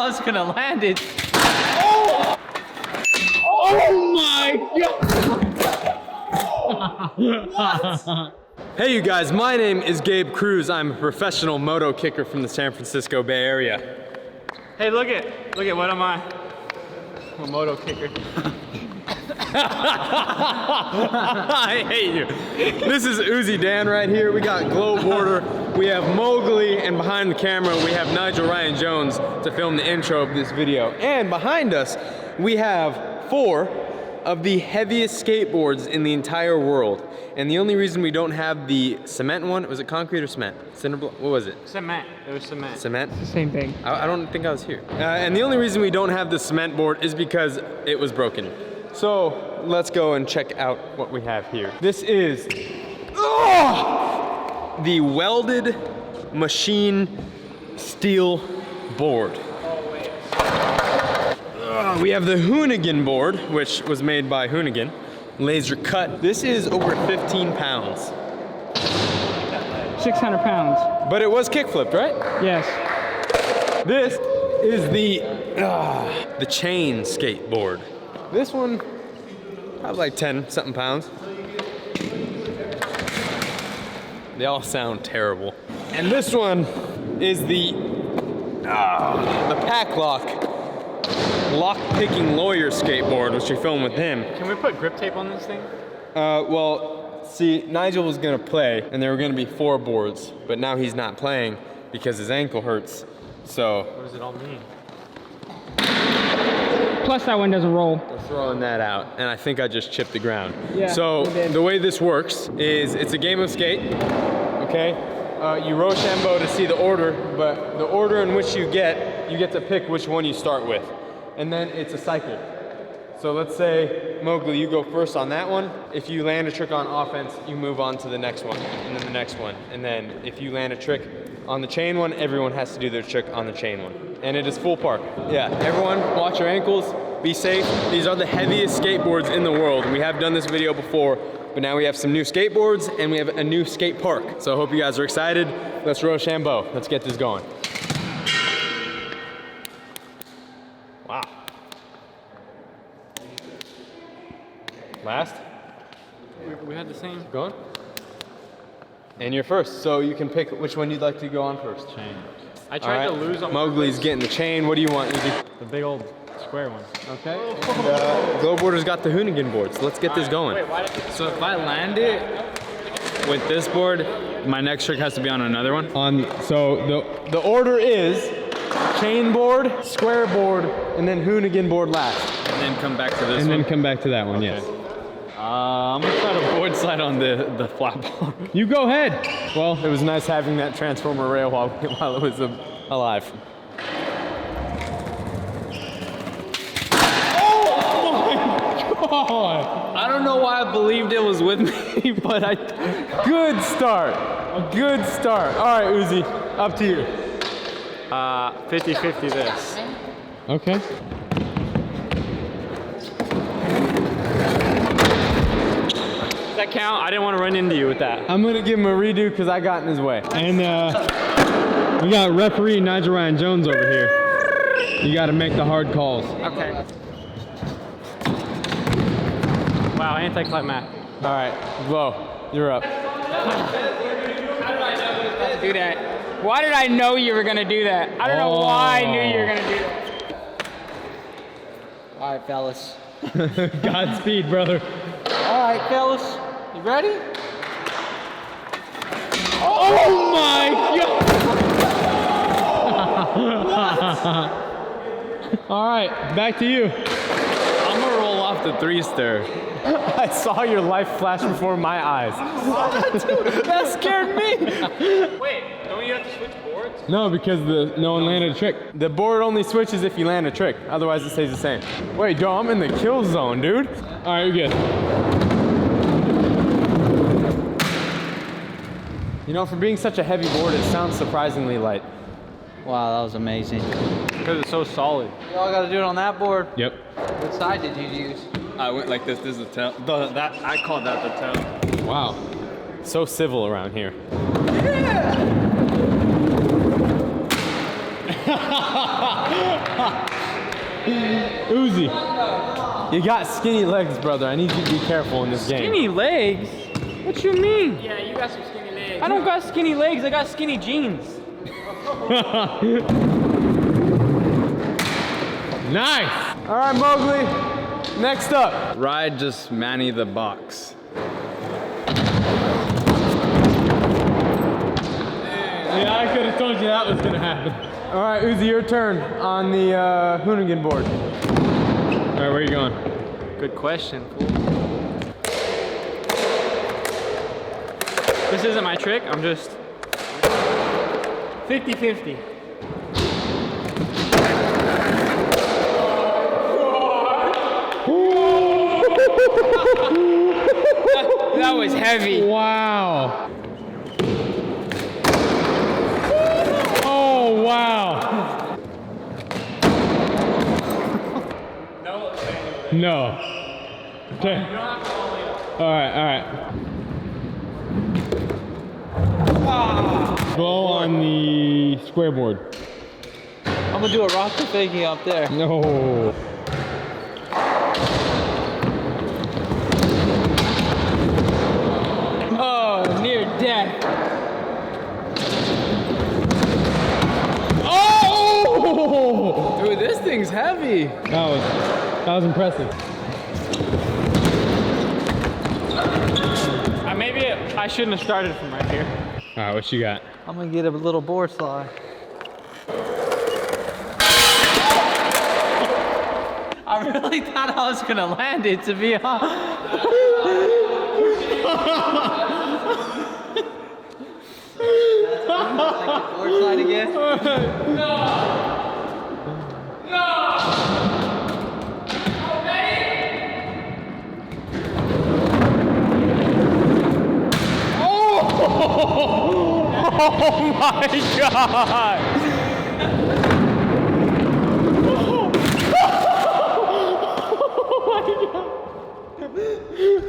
was gonna land it. Oh! Oh my God! Hey you guys, my name is Gabe Cruz. I'm a professional moto kicker from the San Francisco Bay Area. Hey, look at what am I? I'm a moto kicker. I hate you. This is Uzi Dan right here. We got Glow Border, we have Mowgli, and behind the camera we have Nigel Ryan Jones to film the intro of this video. And behind us we have 4 of the heaviest skateboards in the entire world. And the only reason we don't have the cement one, was it concrete or cement? What was it? Cement. It was cement. Cement? It's the same thing. I don't think I was here. And the only reason we don't have the cement board is because it was broken. So let's go and check out what we have here. This is the welded machine steel board. We have the Hoonigan board, which was made by Hoonigan. Laser cut. This is over 15 pounds. 600 pounds. But it was kickflipped, right? Yes. This is the chain skateboard. This one, probably like 10 something pounds. They all sound terrible. And this one is the pack lock-picking lawyer skateboard, which we filmed with him. Can we put grip tape on this thing? Well, see, Nigel was gonna play, and there were gonna be 4 boards, but now he's not playing because his ankle hurts, so. What does it all mean? Plus that one doesn't roll. We're throwing that out, and I think I just chipped the ground. Yeah, so we did. the way this works is it's a game of skate, okay? You Rochambeau to see the order, but the order in which you get to pick which one you start with. And then it's a cycle. So let's say, Mowgli, you go first on that one. If you land a trick on offense, you move on to the next one, and then the next one. And then if you land a trick on the chain one, everyone has to do their trick on the chain one. And it is full park. Yeah, everyone watch your ankles, be safe. These are the heaviest skateboards in the world. We have done this video before, but now we have some new skateboards and we have a new skate park. So I hope you guys are excited. Let's Rochambeau. Let's get this going. Wow. Last? We had the same. Going? And you're first, so you can pick which one you'd like to go on first. Chain. I tried to lose on Mowgli's getting the chain. What do you want, Izzy? the big old square one. Okay. And, Glow Border's got the Hoonigan board, so let's get this going. Wait, why did you... So if I land it with this board, my next trick has to be on another one? So the order is chain board, square board, and then Hoonigan board last. And then come back to this And one? then come back to that one, yes. I'm gonna try to board slide on the flat board. You go ahead. Well, it was nice having that transformer rail while it was alive. Oh I don't know why I believed it was with me, but good start. Good start. All right, Uzi, up to you. 50-50 this. Okay. Does that count? I didn't want to run into you with that. I'm gonna give him a redo because I got in his way. And we got referee Nigel Ryan Jones over here. You gotta make the hard calls. Okay. Wow, anticlimactic. All right, Glow, you're up. Do that. Why did I know you were gonna do that? I don't know why I knew you were gonna do that. All right, fellas. Godspeed, brother. All right, fellas. You ready? Oh my God! All right, back to you. I'm gonna roll off the 3-stir. I saw your life flash before my eyes. That scared me. Wait, don't you have to switch boards? No, because no one landed a trick. The board only switches if you land a trick. Otherwise, it stays the same. Wait, Joe, I'm in the kill zone, dude. All right, you're good. You know, for being such a heavy board, it sounds surprisingly light. Wow, that was amazing. Because it's so solid. Y'all got to do it on that board. Yep. What side did you use? I went like this. This is the tail. I called that the tail. Wow. So civil around here. Uzi, you got skinny legs, brother. I need you to be careful in this game. Skinny legs? What you mean? Yeah, you got some skinny legs. I don't got skinny legs, I got skinny jeans. Nice. All right, Mowgli. Next up. Ride just Manny the box. Yeah, I could have told you that was gonna happen. All right, Uzi, your turn on the Hoonigan board. All right, where are you going? Good question. This isn't my trick, I'm just 50-50. That was heavy. Wow. Oh, wow. No. Okay. All right. Blow on the square board. I'm gonna do a rock to fakie up there. No. Oh, near death. Oh! Dude, this thing's heavy. That was impressive. Maybe I shouldn't have started from right here. All right, what you got? I'm gonna get a little board slide. I really thought I was gonna land it, to be honest. Like the board slide again? Oh my God!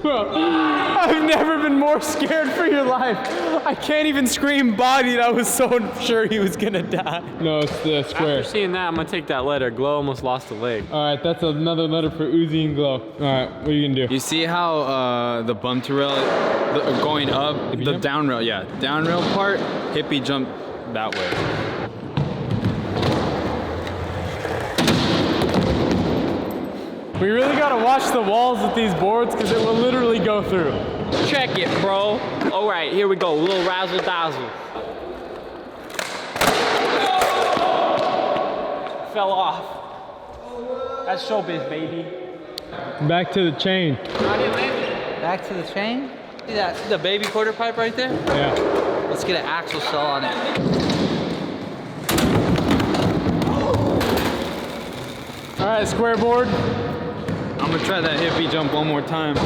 Bro, I've never been more scared for your life. I can't even scream bodied. I was so sure he was gonna die. No, it's the square. After seeing that, I'm gonna take that letter. Glow almost lost a leg. All right, that's another letter for Uzi and Glow. All right, what are you gonna do? You see how the bump to rail, going up, Hippie the jump? down rail, yeah, down rail part, hippie jump that way. We really gotta watch the walls with these boards because it will literally go through. Check it, bro. All right, here we go. A little razzle dazzle. Fell off. That's showbiz, baby. Back to the chain. Back to the chain. See that, the baby quarter pipe right there? Yeah. Let's get an axle cell on it. All right, square board. I'm gonna try that hippie jump one more time.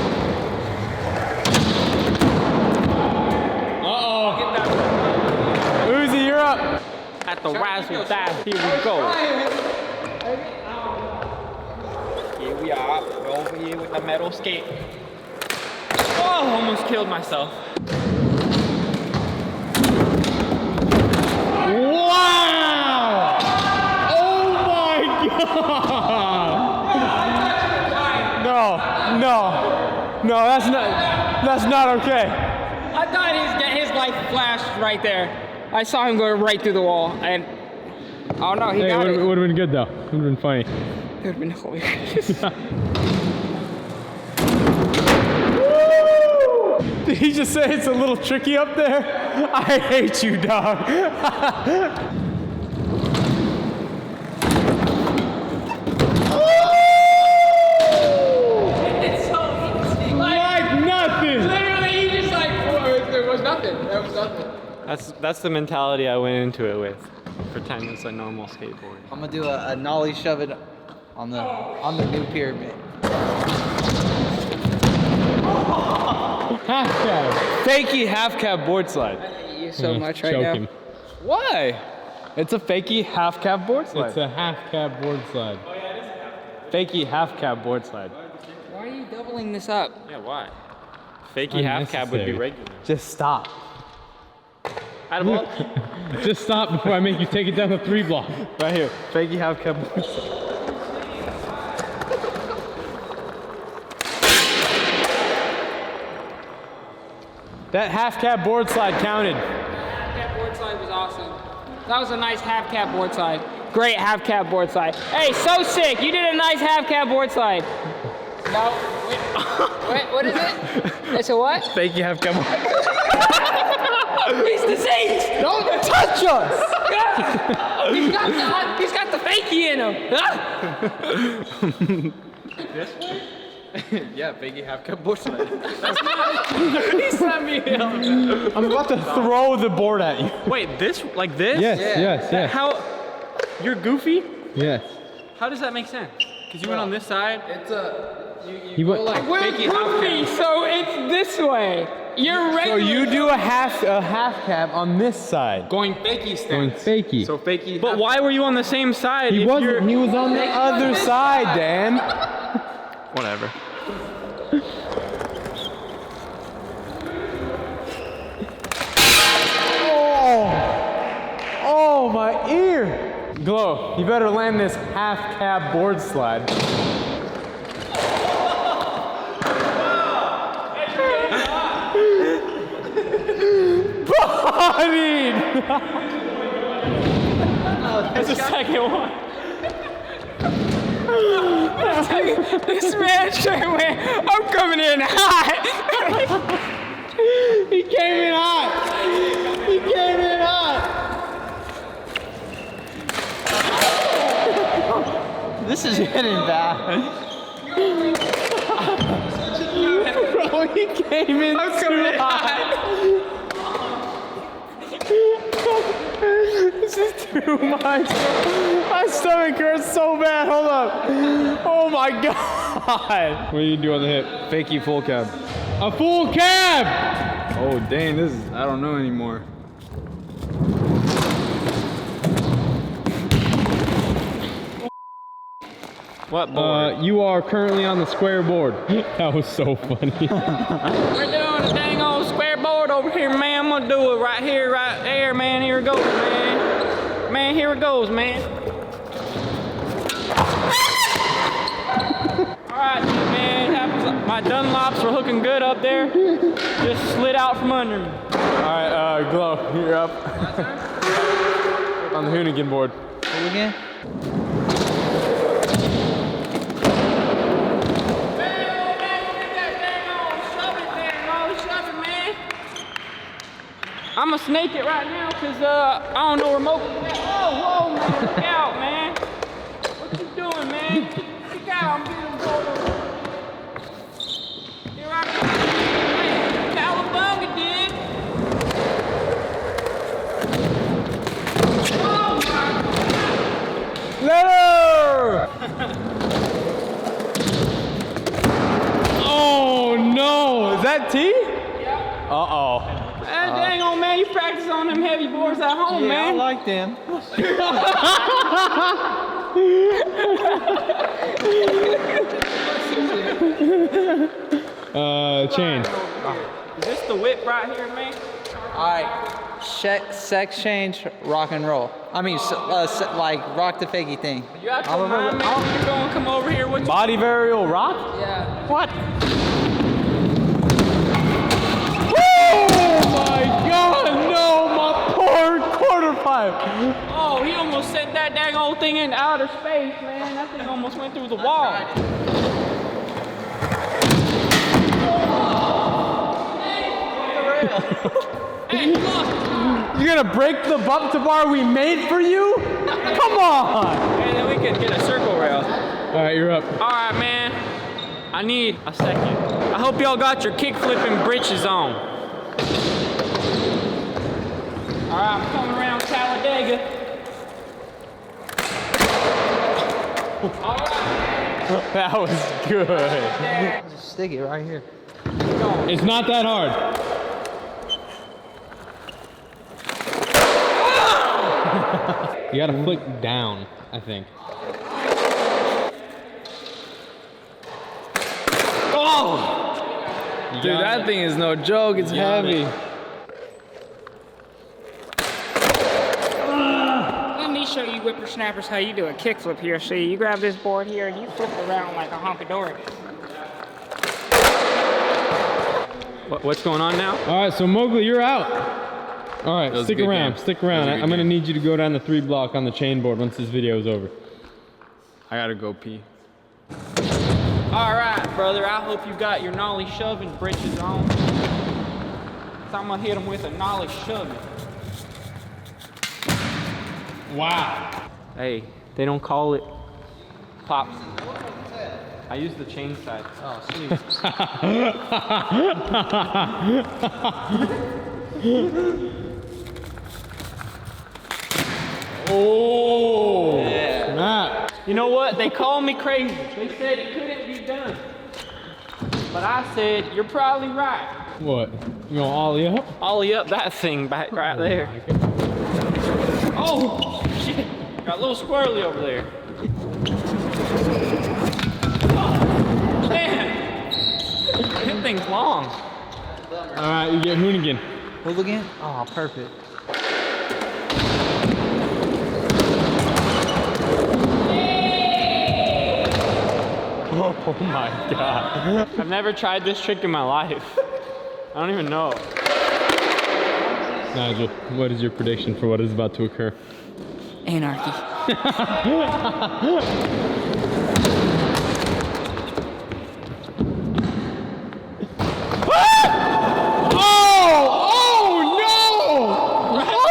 Uh-oh. Uzi, you're up. At the razzle dazzle. Here we go. Here we are. We're over here with the metal skate. Oh, almost killed myself. Wow! Oh my God! No, that's not okay. I thought his life flashed right there. I saw him go right through the wall, and oh no, he Hey, got it. would have been good though. Would have been funny. It would have been hilarious. Did he just say it's a little tricky up there? I hate you, dog. It's so easy. Like nothing. Literally, he just like, there was nothing. There was nothing. That's the mentality I went into it with. Pretend it's a normal skateboard. I'm gonna do a nollie shove it on the new pyramid. Half cab. Fakie half cab board slide. I hate you so much right Choke now. him. Why? It's a fakie half cab board slide. It's a half cab board slide. Fakie half cab board slide. Why are you doubling this up? Yeah, why? Fakey half cab would be Unnecessary. regular. Just stop. Attaboy. Just stop before I make you take it down the 3 block. Right here. Fakey half cab board slide. That half cab board slide counted. Half cab board slide was awesome. That was a nice half cab board slide. Great half cab board slide. Hey, so sick. You did a nice half cab board slide. No, wait, what is it? It's a what? Fakey half cab board. He's diseased. Don't touch us! He's got the fakey in him. Yeah, Biggie half cup bush sled. He's not me. I'm about to throw the board at you. Wait, this? Like this? Yes, yes, yes. How? You're goofy? Yes. How does that make sense? Because you went on this side. It's a... He went, We're goofy, so it's this way. You're so regular. you do a half cab on this side. Going fakey stance. Going fakey. So fakey. But why were you on the same side? He wasn't. He was on the other side, Dan. Whatever. Oh, my ear. Glow, you better land this half cab board slide. Buddy! That's the second one. This man straight away, I'm coming in hot. He came in hot. He came in hot. This is getting bad. Bro, he came in too hot. This is too much. My stomach hurts so bad. Hold up. Oh my god. What do you do on the hip? Fakey full cab. A full cab. Oh dang, this is, I don't know anymore. What board? You are currently on the square board. That was so funny. We're doing a dang old square board over here, man. I'm gonna do it right here, right there, man. Here it goes, man. Man, here it goes, man. All right, man. My Dunlops were looking good up there. Just slid out from under me. All right, Glow, you're up. On the Hoonigan board. What again? I'm gonna snake it right now because I don't know remote. Whoa, man, look out, man. What you doing, man? Look out, I'm getting pulled over. Here I come. Hey, Cowabunga, dude. Oh, my God. Let her! Oh no, is that T? Yeah. Uh-oh. Dang on, man, you practice on them heavy boards at home, Yeah, man. I like them. Chain. Is this the whip right here, man? All right. Sex change, rock and roll. I mean, like rock the fakey thing. You out your mind, man? You're gonna come over here with Body varial rock? Yeah. What? Oh my god, no, my poor quarter pipe. Oh, he almost sent that dang old thing into outer space, man. That thing almost went through the wall. Hey, look. You're gonna break the bump to bar we made for you? Come on! And then we can get a circle rail. Alright, you're up. All right, man. I need a second. I hope y'all got your kick flipping britches on. All right, I'm coming around Talladega. All right. That was good. Just stick it right here. It's not that hard. You gotta flick down, I think. Oh! Dude, that thing is no joke. It's heavy. me show you whippersnappers how you do a kickflip here. See, you grab this board here and you flip around like a honky-dory. What's going on now? All right, so Mowgli, you're out. All right, stick around. Game. Stick around. That was a good I'm gonna game. need you to go down the 3 block on the chain board once this video is over. I gotta go pee. All right, brother. I hope you got your nollie shoving britches on. So I'm gonna hit him with a nollie shoving. Wow. Hey, they don't call it pops. I use the chain side. Oh, sweet. Oh. Yeah. Snap. You know what? They called me crazy. They said it couldn't be done. But I said, you're probably right. What? You gonna ollie up? Ollie up that thing back right there. Oh, shit. Got a little squirrely over there. Oh, man. That thing's long. All right, you get Hoonigan. Hooligan? Oh, perfect. Oh my God. I've never tried this trick in my life. I don't even know. Nigel, what is your prediction for what is about to occur? Anarchy.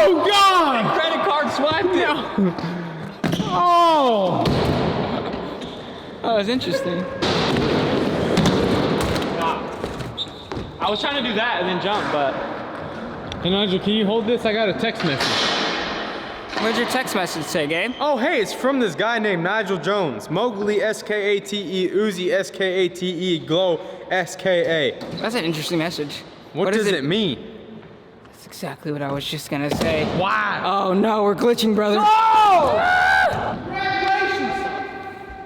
Oh God! Credit card swiped it. Oh! That was interesting. I was trying to do that and then jump, but Hey Nigel, can you hold this? I got a text message. What'd your text message say, Gabe? Oh, hey, it's from this guy named Nigel Jones. Mowgli, S-K-A-T-E, Uzi, S-K-A-T-E, Glow, S-K-A. That's an interesting message. What does it mean? That's exactly what I was just gonna say. Wow! Oh no, we're glitching, brother.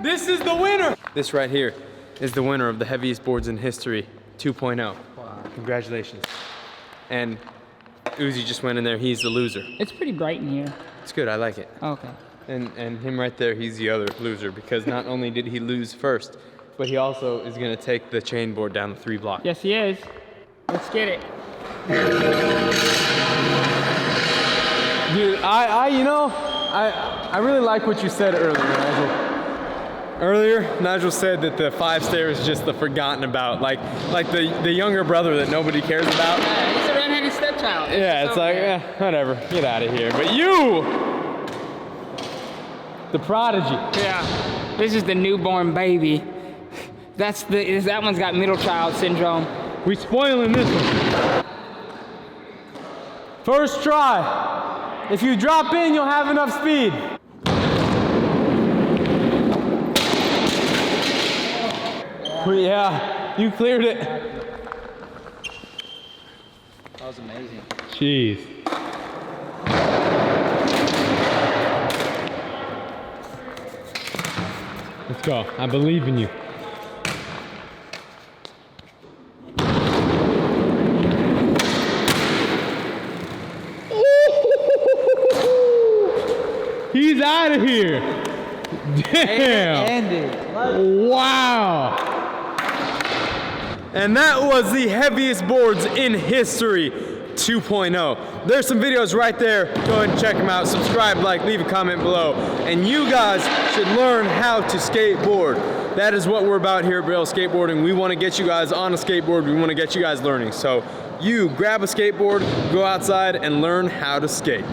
This is the winner! This right here is the winner of the heaviest boards in history, 2.0. Wow. Congratulations. And Uzi just went in there, he's the loser. It's pretty bright in here. It's good, I like it. Okay. And him right there, he's the other loser because not only did he lose first, but he also is gonna take the chain board down the 3 block. Yes, he is. Let's get it. Dude, I really like what you said earlier, Nigel. Earlier, Nigel said that the 5-stair is just the forgotten about, like the younger brother that nobody cares about. Yeah, he's a red-headed stepchild. Yeah, it's like, whatever, get out of here. But you, the prodigy. Yeah, this is the newborn baby. That one's got middle child syndrome. We spoiling this one. First try. If you drop in, you'll have enough speed. Yeah, you cleared it. That was amazing. Jeez. Let's go. I believe in you. He's out of here. Damn. Ended. Wow. And that was the heaviest boards in history 2.0. There's some videos right there. Go ahead and check them out. Subscribe, like, leave a comment below. And you guys should learn how to skateboard. That is what we're about here at Braille Skateboarding. We want to get you guys on a skateboard. We want to get you guys learning. So you grab a skateboard, go outside and learn how to skate.